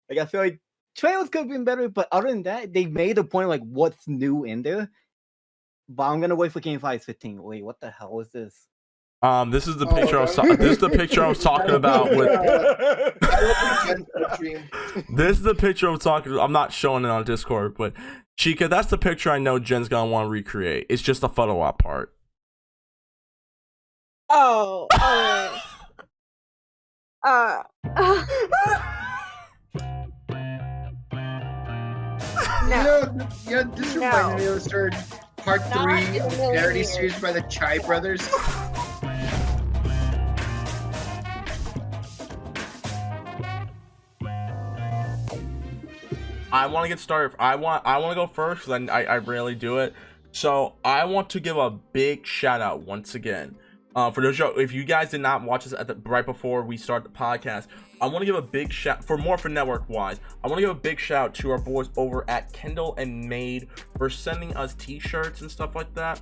Like I feel like trailers could have been better, but other than that, they made a point like what's new in there. But I'm gonna wait for Game 5:15. Wait, what the hell is this? This is the picture this is the picture I was talking about with this is the picture I'm talking about. I'm not showing it on Discord, but Chica, that's the picture I know Jen's gonna want to recreate. It's just the photo op part. Oh. No. This reminded me of the start part 3 of the parody series by the Chai Brothers. I want to get started. I want to go first because I rarely do it. So I want to give a big shout out once again. For those if you guys did not watch this right before we start the podcast, I want to give a big shout for Morphin Network wise. I want to give a big shout to our boys over at Kindle and Made for sending us t-shirts and stuff like that.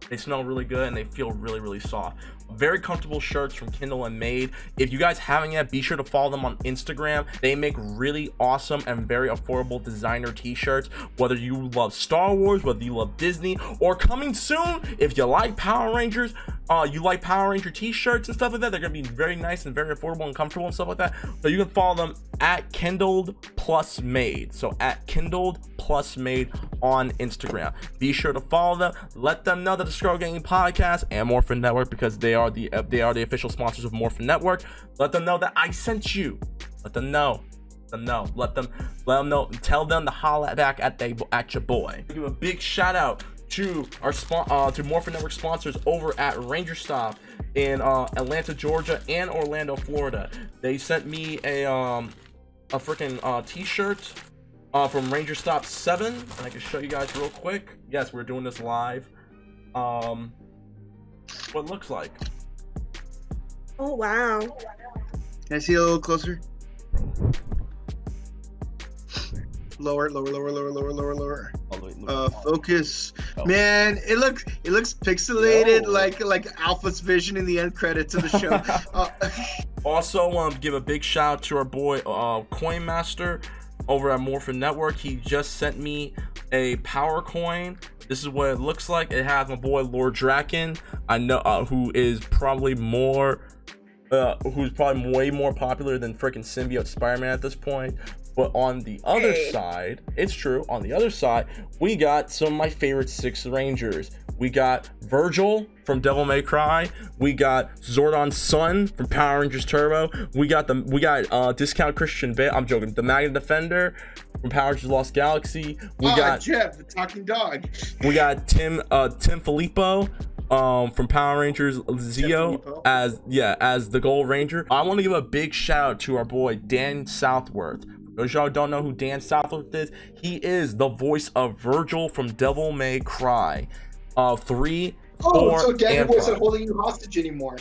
They smell really good and they feel really soft. Very comfortable shirts from Kindle and Made. If you guys haven't yet, be sure to follow them on Instagram. They make really awesome and very affordable designer t-shirts. Whether you love Star Wars, whether you love Disney, or coming soon, if you like Power Rangers, you like Power Ranger t-shirts and stuff like that, they're gonna be very nice and very affordable and comfortable and stuff like that. So you can follow them at Kindled Plus Made. So at Kindled Plus Made on Instagram. Be sure to follow them. Let them know that the Scroll Gaming Podcast and Morphin Network, because they are the official sponsors of Morphin Network. Let them know that I sent you. Let them know. Let them know. Tell them to holla back at your boy. Give a big shout out to our to Morphin Network sponsors over at Rangerstop in Atlanta, Georgia, and Orlando, Florida. They sent me a freaking t-shirt from Rangerstop 7, and I can show you guys real quick. Yes, we're doing this live. What it looks like. Oh wow. Can I see a little closer? Lower. Focus. Oh. Man, it looks pixelated. Whoa. like Alpha's vision in the end credits of the show. Also, give a big shout out to our boy Coin Master over at Morphin Network. He just sent me a power coin. This is what it looks like. It has my boy Lord Draken. I know who is probably way more popular than freaking Symbiote Spider-Man at this point. But on the other side, it's true. On the other side, we got some of my favorite 6 Rangers. We got Virgil from Devil May Cry. We got Zordon's son from Power Rangers Turbo. We got Discount Christian Bale. I'm joking. The Magna Defender from Power Rangers Lost Galaxy. We got Jeff, the talking dog. We got Tim Filippo from Power Rangers Zeo as the Gold Ranger. I want to give a big shout out to our boy Dan Southworth. Those y'all don't know who Dan Southworth is, he is the voice of Virgil from Devil May Cry 3, 4, so Dan and wasn't 5. holding you hostage anymore.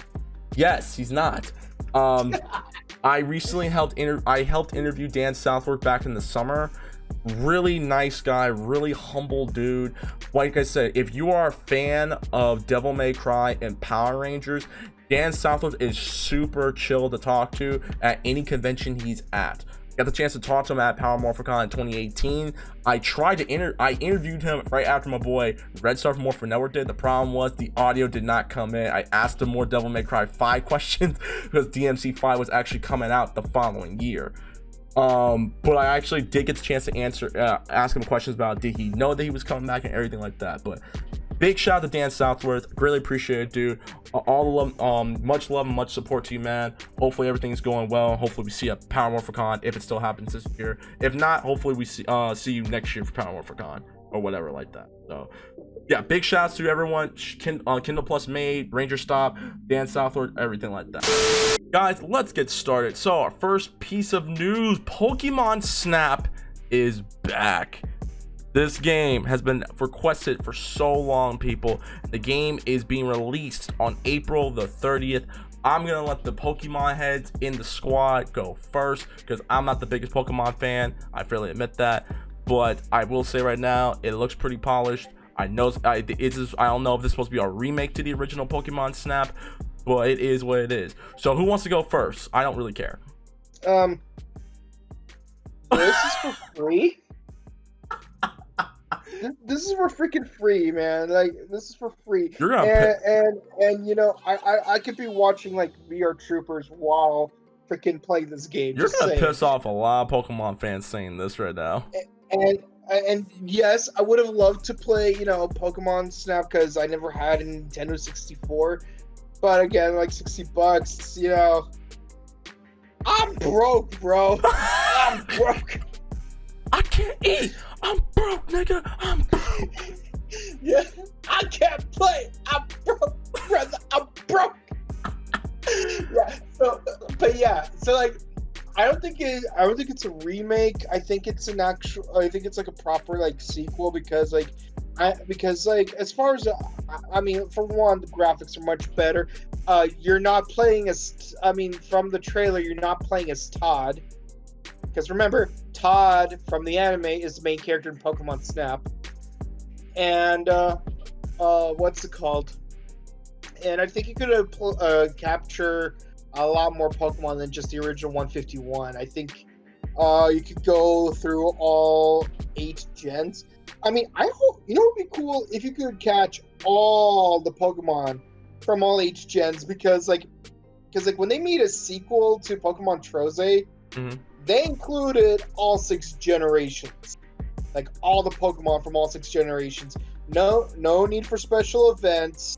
Yes, he's not. I recently helped interview Dan Southworth back in the summer. Really nice guy, really humble dude. Like I said, if you are a fan of Devil May Cry and Power Rangers, Dan Southworth is super chill to talk to at any convention he's at. Got the chance to talk to him at Power Morphicon in 2018. I interviewed him right after my boy Red Star from Morphin Network did. The problem was the audio did not come in. I asked him more Devil May Cry 5 questions because DMC 5 was actually coming out the following year. But I actually did get the chance to ask him questions about did he know that he was coming back and everything like that. But big shout out to Dan Southworth. Really appreciate it, dude. All the love, much love and much support to you, man. Hopefully everything's going well. Hopefully we see you at Power Morphicon if it still happens this year. If not, hopefully we see you next year for Power Morphicon or whatever like that. So yeah, big shouts to everyone. Kindle Plus Made, Rangerstop, Dan Southworth, everything like that. Guys, let's get started. So our first piece of news, Pokemon Snap is back. This game has been requested for so long, people. The game is being released on April the 30th. I'm gonna let the Pokemon heads in the squad go first because I'm not the biggest Pokemon fan. I fairly admit that, but I will say right now, it looks pretty polished. I know I don't know if this is supposed to be a remake to the original Pokemon Snap, but it is what it is. So who wants to go first? I don't really care. This is for free. This is for freaking free, man. Like, this is for free. You're gonna and you know, I could be watching like VR Troopers while freaking playing this game. You're just gonna saying. piss off a lot of Pokemon fans saying this right now. And yes, I would have loved to play, you know, Pokemon Snap because I never had a Nintendo 64. But again, like $60, you know, I'm broke, bro. I'm broke. I can't eat. I'm broke, nigga. I'm broke. Yeah, I can't play. I'm broke, brother. I'm broke. Yeah. So, but yeah. So like, I don't think it's a remake. I think it's an actual. I think it's like a proper like sequel because as far as I mean, for one, the graphics are much better. You're not playing as. I mean, from the trailer, you're not playing as Todd. Because remember, Todd from the anime is the main character in Pokemon Snap. And, what's it called? And I think you could capture a lot more Pokemon than just the original 151. I think you could go through all 8 gens. I mean, I hope, you know what would be cool? If you could catch all the Pokemon from all 8 gens, because when they made a sequel to Pokemon Troze, they included all 6 generations. Like, all the Pokemon from all 6 generations. No need for special events.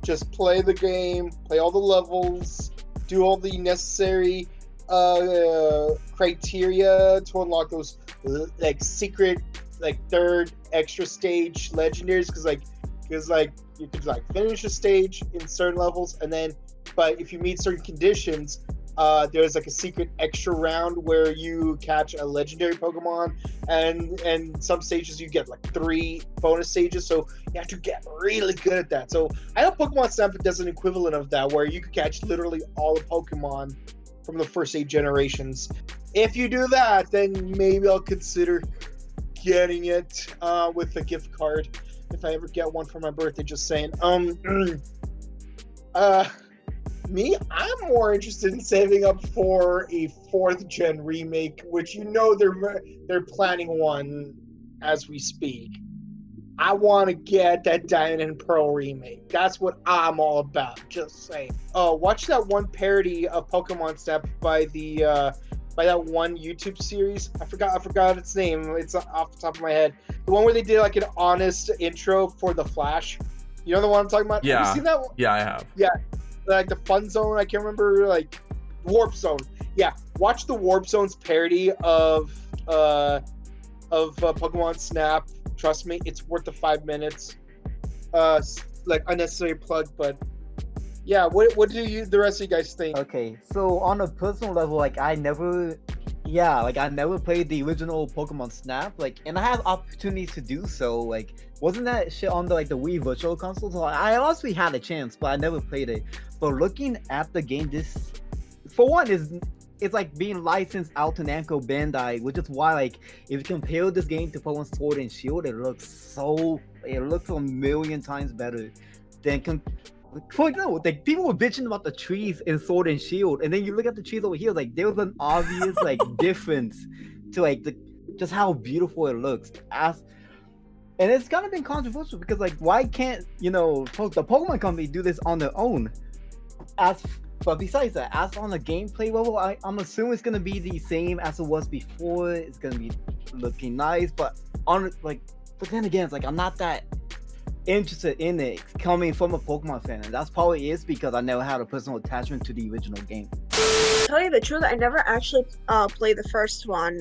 Just play the game, play all the levels, do all the necessary criteria to unlock those, like, secret, like, 3rd extra stage legendaries. Because you could, like, finish a stage in certain levels, and then, but if you meet certain conditions, there's like a secret extra round where you catch a legendary Pokemon, and some stages you get like 3 bonus stages, so you have to get really good at that. So I know Pokemon Snap does an equivalent of that, where you could catch literally all the Pokemon from the first 8 generations. If you do that, then maybe I'll consider getting it with a gift card if I ever get one for my birthday. Just saying. Me, I'm more interested in saving up for a 4th gen remake, which you know they're planning one as we speak. I want to get that Diamond and Pearl remake. That's what I'm all about. Just saying. Watch that one parody of Pokemon Snap by that one YouTube series. I forgot its name. It's off the top of my head. The one where they did like an honest intro for the Flash. You know the one I'm talking about? Yeah. Have you seen that one? Yeah, I have. Yeah. Like the Fun Zone, I can't remember, like Warp Zone. Yeah, watch the Warp Zone's parody of Pokemon Snap. Trust me, it's worth the 5 minutes. Like unnecessary plug, but yeah. What do the rest of you guys think? Okay, so on a personal level, like I never played the original Pokemon Snap, like, and I have opportunities to do so. Like, wasn't that shit on the Wii Virtual Console? So I honestly had a chance, but I never played it. But looking at the game, this, for one, it's like being licensed out to Namco Bandai, which is why, like, if you compare this game to Pokemon Sword and Shield, it looks a million times better than. For example, like, people were bitching about the trees in Sword and Shield, and then you look at the trees over here, like, there was an obvious like difference to like just how beautiful it looks. And it's kind of been controversial because, like, why can't the Pokemon Company do this on their own? But besides that, as on the gameplay level, I'm assuming it's gonna be the same as it was before. It's gonna be looking nice, but then again, it's like I'm not that interested in it coming from a Pokemon fan, and that's probably is because I never had a personal attachment to the original game. To tell you the truth, I never actually played the first one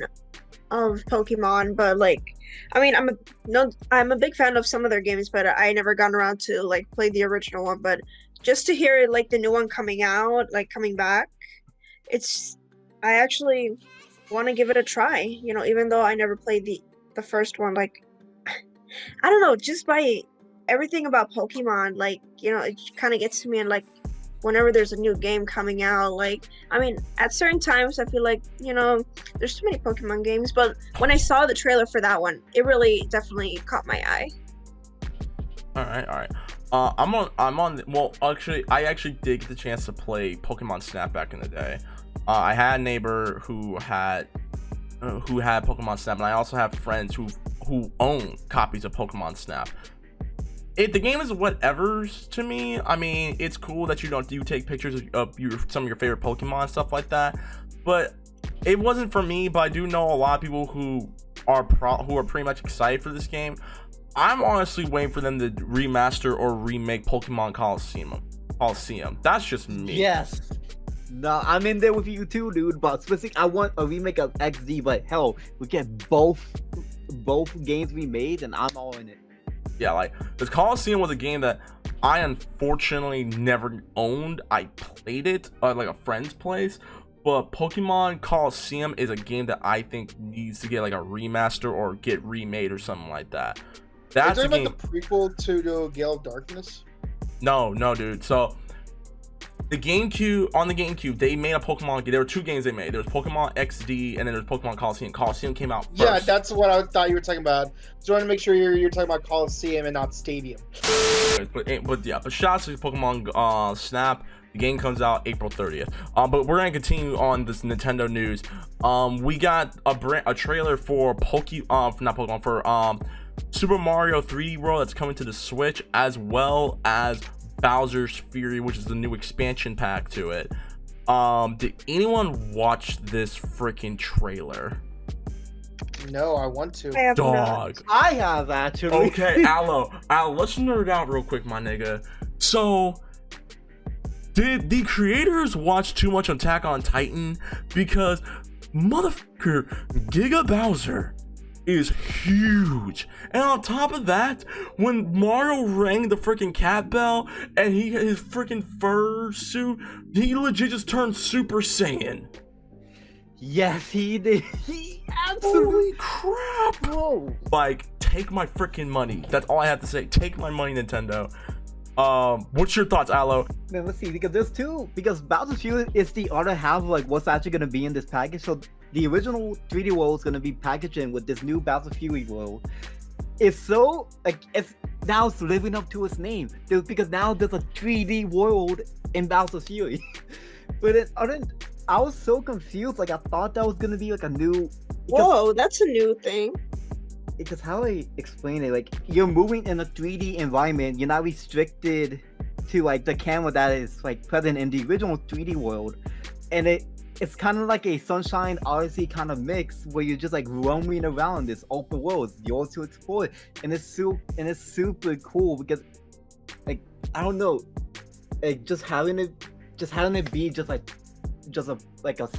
of Pokemon, but like, I mean, I'm a big fan of some of their games, but I never got around to like play the original one. But just to hear like the new one coming back, I actually want to give it a try. You know, even though I never played the first one, like, I don't know, just by everything about Pokemon, like, you know, it kind of gets to me. And like, whenever there's a new game coming out, like, I mean, at certain times I feel like, you know, there's too many Pokemon games, but when I saw the trailer for that one, it really definitely caught my eye. All right. Well, actually, I actually did get the chance to play Pokemon Snap back in the day. I had a neighbor who had who had Pokemon Snap, and I also have friends who own copies of Pokemon Snap. The game is whatever's to me. I mean, it's cool that you take pictures of some of your favorite Pokemon and stuff like that, but it wasn't for me. But I do know a lot of people who are pretty much excited for this game. I'm honestly waiting for them to remaster or remake Pokemon Coliseum. That's just me. Yes. No, I'm in there with you too, dude. But specifically, I want a remake of XD. But hell, we get both games remade, and I'm all in it. Yeah, like, because Coliseum was a game that I unfortunately never owned. I played it at like a friend's place, but Pokemon Coliseum is a game that I think needs to get like a remaster or get remade or something like that. That's Are you talking game... about the prequel to the Gale of Darkness? No, dude. So on the GameCube, they made a Pokemon game. There were two games they made. There was Pokemon XD, and then there was Pokemon Coliseum. Coliseum came out first. Yeah, that's what I thought you were talking about. So I want to make sure you're talking about Coliseum and not Stadium. But shout out to Pokemon Snap. The game comes out April 30th. But we're gonna continue on this Nintendo news. We got a trailer for Super Mario 3D World that's coming to the Switch, as well as Bowser's Fury, which is the new expansion pack to it. Did anyone watch this freaking trailer? No, I want to. I have Dog. not. I have actually. Okay, Allo, let's nerd out real quick, my nigga. So, did the creators watch too much Attack on Titan? Because motherfucker, Giga Bowser is huge, and on top of that, when Mario rang the freaking cat bell and his freaking fur suit, he legit just turned Super Saiyan. Yes, he did. He absolutely. Holy crap! Whoa. Like, take my freaking money. That's all I have to say. Take my money, Nintendo. What's your thoughts, Allo? Man, let's see, because Bowser's Fury is the other half of like what's actually gonna be in this package. So the original 3D world is gonna be packaged in with this new Bowser Fury world. It's so like it's living up to its name, dude, because now there's a 3D world in Bowser Fury. But I was so confused. Like I thought that was gonna be like a new. Whoa, that's a new thing. Because how I explain it, like you're moving in a 3D environment, you're not restricted to like the camera that is like present in the original 3D world, and it's kind of like a Sunshine Odyssey kind of mix where you're just like roaming around this open world, it's yours to explore, and it's super cool because like I don't know, like just having it be just a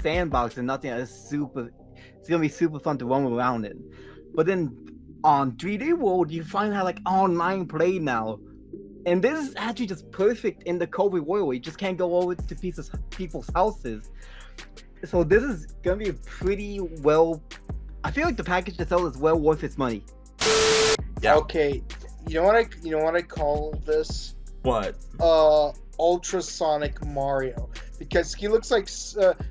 sandbox and nothing. It's gonna be super fun to roam around in. But then on 3D World, you find out like online play now, and this is actually just perfect in the COVID world. Where you just can't go over to people's houses. So this is gonna be pretty well. I feel like the package itself is well worth its money. Yeah. Okay, you know what I call this? What? Ultrasonic Mario, because he looks like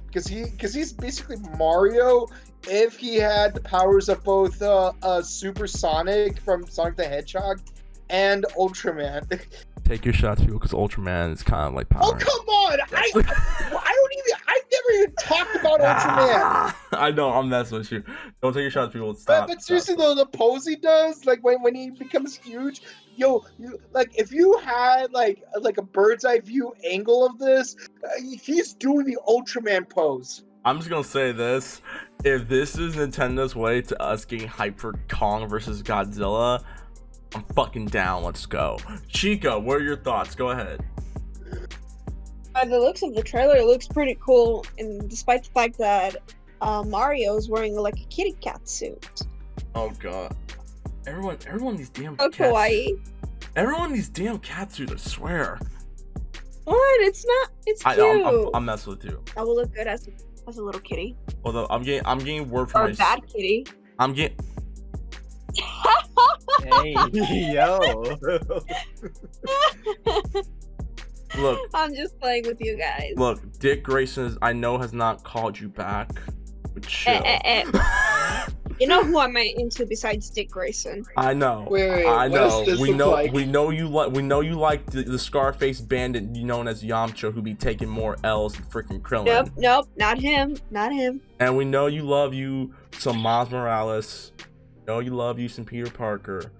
because he's basically Mario if he had the powers of both Super Sonic from Sonic the Hedgehog and Ultraman. Take your shots, people, because Ultraman is kind of like Power. Oh come on! I've never even talked about Ultraman. I know, I'm messing with you. Don't take your shots, people. Stop. But seriously though, the pose he does, like when he becomes huge, like if you had like a bird's eye view angle of this, he's doing the Ultraman pose. I'm just gonna say this: if this is Nintendo's way to us getting hyped for Kong versus Godzilla, I'm fucking down. Let's go. Chico, what are your thoughts? Go ahead. By the looks of the trailer, it looks pretty cool, and despite the fact that Mario's wearing like a kitty cat suit. Oh god. Everyone these damn Oh, cat kawaii. Everyone these damn cat suits, I swear. What? It's not. It's cute. I'm messing with you. I will look good as a little kitty. Although I'm getting word from Or a bad kitty. I'm getting. Hey, yo. Look. I'm just playing with you guys. Look, Dick Grayson, I know, has not called you back. But chill. You know who I'm into besides Dick Grayson? I know. Wait, I what know. does this We look know. like? We know you like. We know you like the Scarface bandit known as Yamcha, who be taking more L's than freaking Krillin. Nope, not him. Not him. And we know you love you some Miles Morales. Know you love you some Peter Parker.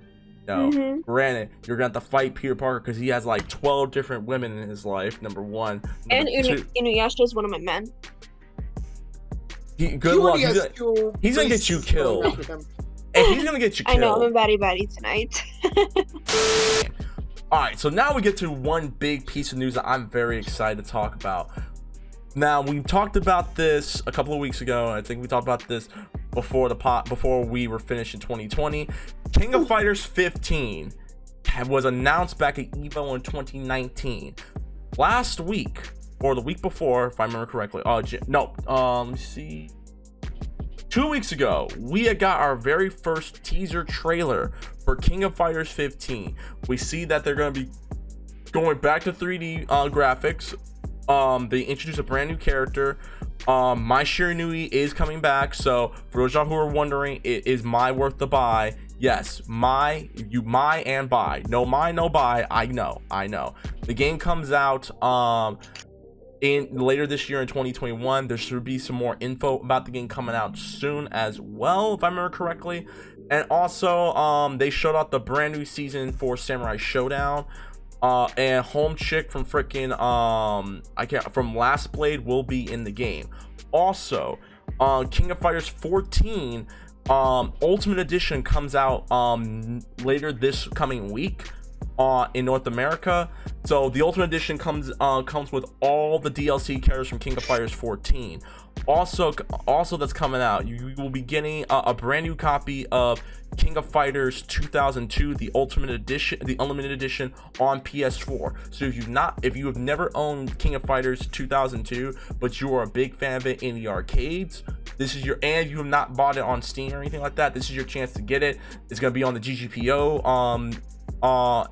No, granted, you're gonna have to fight Peter Parker because he has like 12 different women in his life. Number one. And Number two, Inuyasha is one of my men. good luck. He's gonna get you killed. And he's gonna get you killed. I know, I'm a baddie tonight. All right, so now we get to one big piece of news that I'm very excited to talk about. Now, we talked about this a couple of weeks ago. I think we talked about this before we were finished in 2020. King of Fighters 15 was announced back at EVO in 2019. Last week, or the week before, if I remember correctly. Let me see. 2 weeks ago, we had got our very first teaser trailer for King of Fighters 15. We see that they're going to be going back to 3D graphics. They introduced a brand new character. My Shiranui is coming back. So for those of y'all who are wondering, is my worth the buy? Yes, my and buy. No my, no buy. I know. The game comes out in later this year in 2021. There should be some more info about the game coming out soon as well, if I remember correctly. And also, they showed out the brand new season for Samurai Showdown. And Home Chick from freaking from Last Blade will be in the game. Also, King of Fighters 14 Ultimate Edition comes out later this coming week in North America. So the Ultimate Edition comes with all the DLC characters from King of Fighters 14. Also that's coming out, you will be getting a brand new copy of King of Fighters 2002, the Ultimate Edition, the Unlimited Edition on PS4. So if you have never owned King of Fighters 2002, but you are a big fan of it in the arcades, and you have not bought it on Steam or anything like that, this is your chance to get it. It's gonna be on the GGPO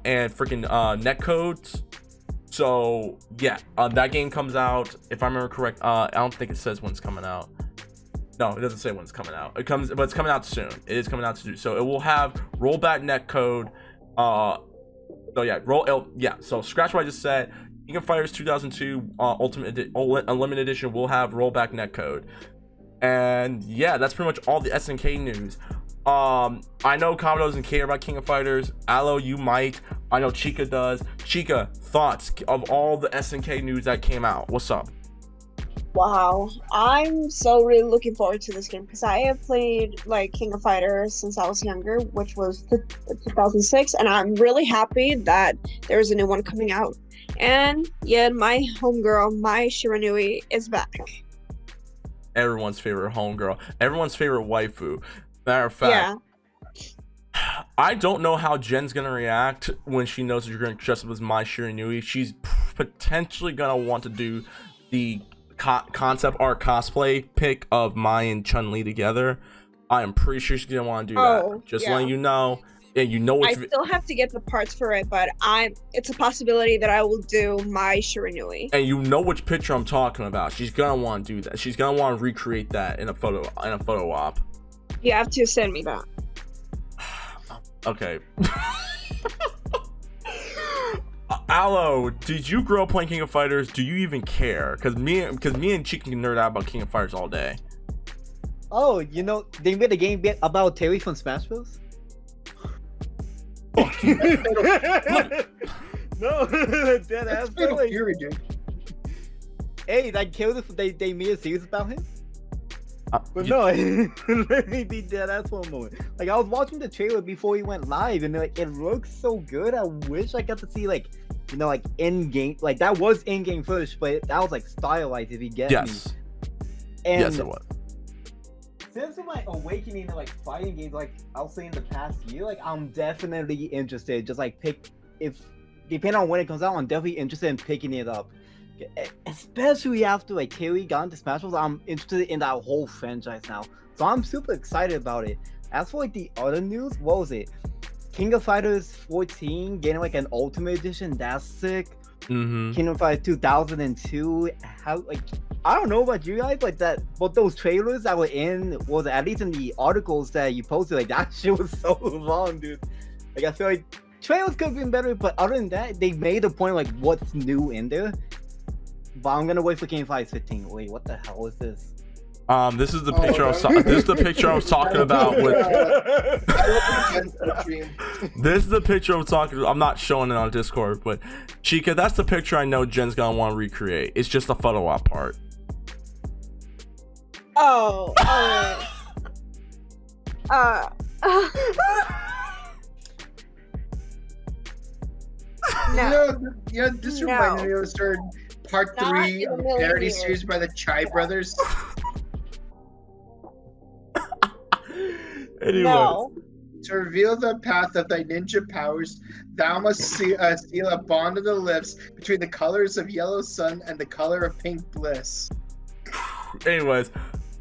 and freaking netcodes. So yeah, that game comes out, if I remember correct. I don't think it says when it's coming out. No, it doesn't say when it's coming out. But it's coming out soon. It is coming out soon. So it will have rollback netcode. So scratch what I just said. King of Fighters 2002 Unlimited Edition will have rollback netcode. And yeah, that's pretty much all the SNK news. I know Kabuto doesn't care about King of Fighters. Allo, you might. I know Chica does. Chica, thoughts of all the SNK news that came out? What's up? Wow, I'm so really looking forward to this game because I have played like King of Fighters since I was younger, which was 2006, and I'm really happy that there's a new one coming out. And yeah, my homegirl, my Shiranui, is back. Everyone's favorite homegirl, everyone's favorite waifu. Matter of fact, yeah. I don't know how Jen's gonna react when she knows that you're gonna dress up as my Shiranui. She's potentially gonna want to do the concept art cosplay pic of Mai and Chun-Li together. I am pretty sure she's gonna want to do that. Just letting you know. Yeah, you know what. I still have to get the parts for it, but it's a possibility that I will do my Shiranui. And you know which picture I'm talking about. She's gonna want to do that. She's gonna want to recreate that in a photo op. You have to send me that. Okay. Allo, did you grow up playing King of Fighters? Do you even care? Because me and Chicken can nerd out about King of Fighters all day. Oh, you know, they made a game about Terry from Smash Bros. No, dead ass. Like, dude. Hey, that killed if they made a series about him. But no, let me be dead ass for a moment. Like, I was watching the trailer before he went live, and like it looks so good. I wish I got to see like, you know, like in game, like that was in game footage, but that was like stylized. If you get me. And yes, it was. Since my awakening to like fighting games, like I'll say in the past year, like I'm definitely interested. Just like depending on when it comes out, I'm definitely interested in picking it up. Especially after like Terry got into Smash Bros, I'm interested in that whole franchise now. So I'm super excited about it. As for like the other news, what was it? King of Fighters 14 getting like an Ultimate Edition, that's sick. Mm-hmm. King of Fighters 2002, how like I don't know about you guys, like that, but those trailers that were at least in the articles that you posted, like that shit was so long, dude. Like I feel like trailers could have been better, but other than that, they made a point like what's new in there. But I'm gonna wait for Game 5:15. Wait, what the hell is this? This is the picture this is the picture I was talking about with this is the picture I was talking about. I'm not showing it on Discord, but Chica, that's the picture I know Jen's gonna want to recreate. It's just the photo op part. Oh. No. This reminded me of the start part Not 3 in a of the million parody years. series by the Chai brothers. Anyway. No. To reveal the path of thy ninja powers, thou must seal a bond of the lips between the colors of yellow sun and the color of pink bliss. Anyways,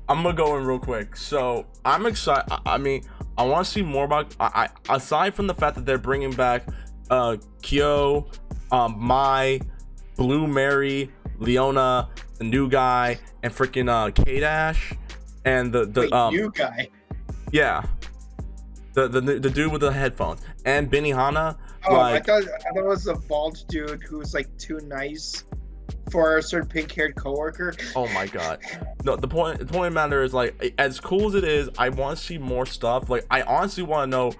I'm gonna go in real quick. So I'm excited. I mean, I want to see more about. I aside from the fact that they're bringing back Kyo, Mai, Blue Mary, Leona, the new guy, and freaking K-Dash, and the new guy. Yeah, the dude with the headphones, and Benihana. Oh, like, I thought it was a bald dude who was like too nice for a certain pink-haired coworker. oh my god. No, the point of the matter is, like, as cool as it is, I want to see more stuff. Like, I honestly want to know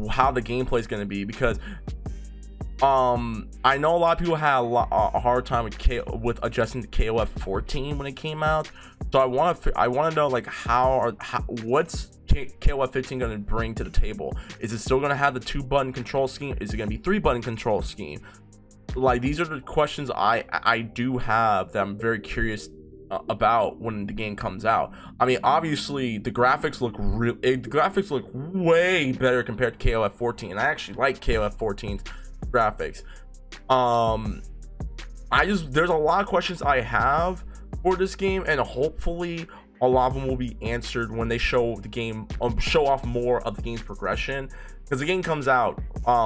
how the gameplay is going to be, because I know a lot of people had a hard time with adjusting to KOF 14 when it came out. So I want to know, like, what's KOF 15 going to bring to the table? Is it still going to have the 2-button control scheme? Is it going to be 3-button control scheme? Like, these are the questions I do have that I'm very curious about when the game comes out. I mean, obviously the graphics look way better compared to KOF 14, and I actually like KOF 14's graphics. There's a lot of questions I have for this game, and hopefully a lot of them will be answered when they show the game, show off more of the game's progression, because the game comes out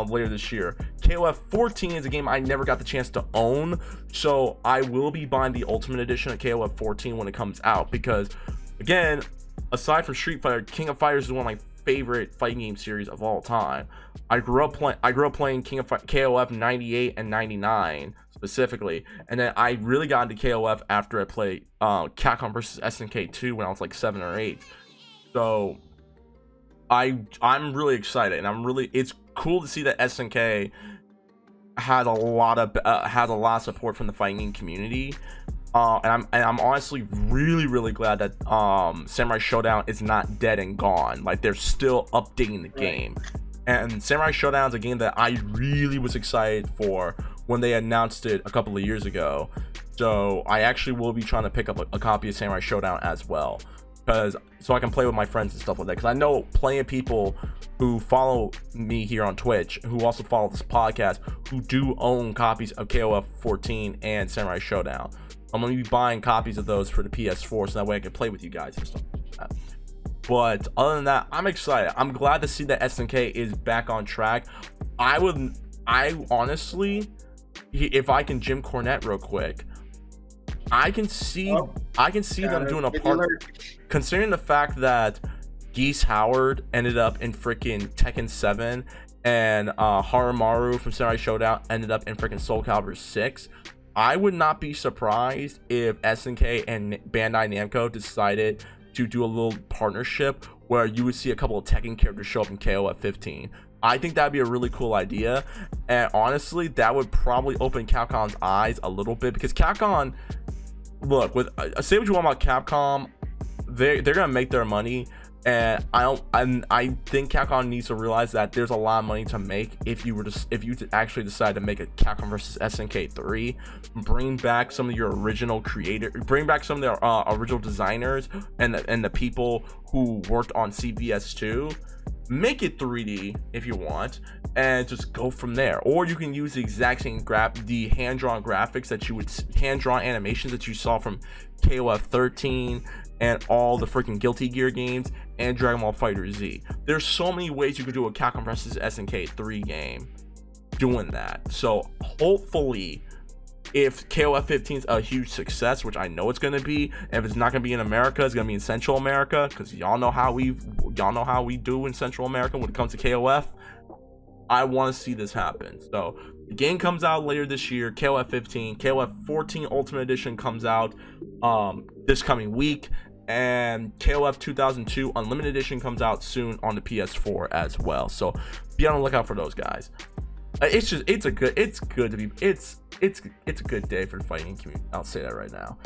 later this year. KOF 14 is a game I never got the chance to own, so I will be buying the Ultimate Edition of KOF 14 when it comes out, because again, aside from Street Fighter, King of Fighters is one of my favorite fighting game series of all time. I grew up playing KOF 98 and 99 specifically, and then I really got into KOF after I played Capcom vs SNK 2 when I was like 7 or 8. So I'm really excited, and it's cool to see that SNK has a lot of support from the fighting game community. And I'm honestly really glad that Samurai Showdown is not dead and gone. Like, they're still updating the game. And Samurai Showdown is a game that I really was excited for when they announced it a couple of years ago. So I actually will be trying to pick up a copy of Samurai Showdown as well, so I can play with my friends and stuff like that. Because I know plenty of people who follow me here on Twitch, who also follow this podcast, who do own copies of KOF 14 and Samurai Showdown. I'm going to be buying copies of those for the PS4, so that way I can play with you guys and stuff like that. But other than that, I'm excited. I'm glad to see that SNK is back on track. I honestly, if I can Jim Cornette real quick, I can see them doing a part, considering the fact that Geese Howard ended up in freaking Tekken 7 and Harumaru from Samurai Showdown ended up in freaking Soul Calibur 6. I would not be surprised if SNK and Bandai Namco decided to do a little partnership where you would see a couple of Tekken characters show up in KOF 15. I think that'd be a really cool idea, and honestly, that would probably open Capcom's eyes a little bit, because Capcom, look, say what you want about Capcom, they're gonna make their money, and I think Capcom needs to realize that there's a lot of money to make if you actually decide to make a Capcom vs SNK 3, bring back some of your original creators, bring back some of their original designers and the people who worked on CVS 2. Make it 3D if you want, and just go from there. Or you can use the exact same the hand-drawn graphics that you would, hand-drawn animations that you saw from KOF 13 and all the freaking Guilty Gear games and Dragon Ball Fighter Z. There's so many ways you could do a Capcom vs SNK 3 game doing that. So hopefully if KOF 15 is a huge success, which I know it's going to be, if it's not going to be in America, it's going to be in Central America, because y'all know how we do in Central America when it comes to KOF. I want to see this happen. So the game comes out later this year. KOF 15, KOF 14 Ultimate Edition comes out this coming week, and KOF 2002 Unlimited Edition comes out soon on the PS4 as well. So be on the lookout for those guys. It's a good day for the fighting community. I'll say that right now.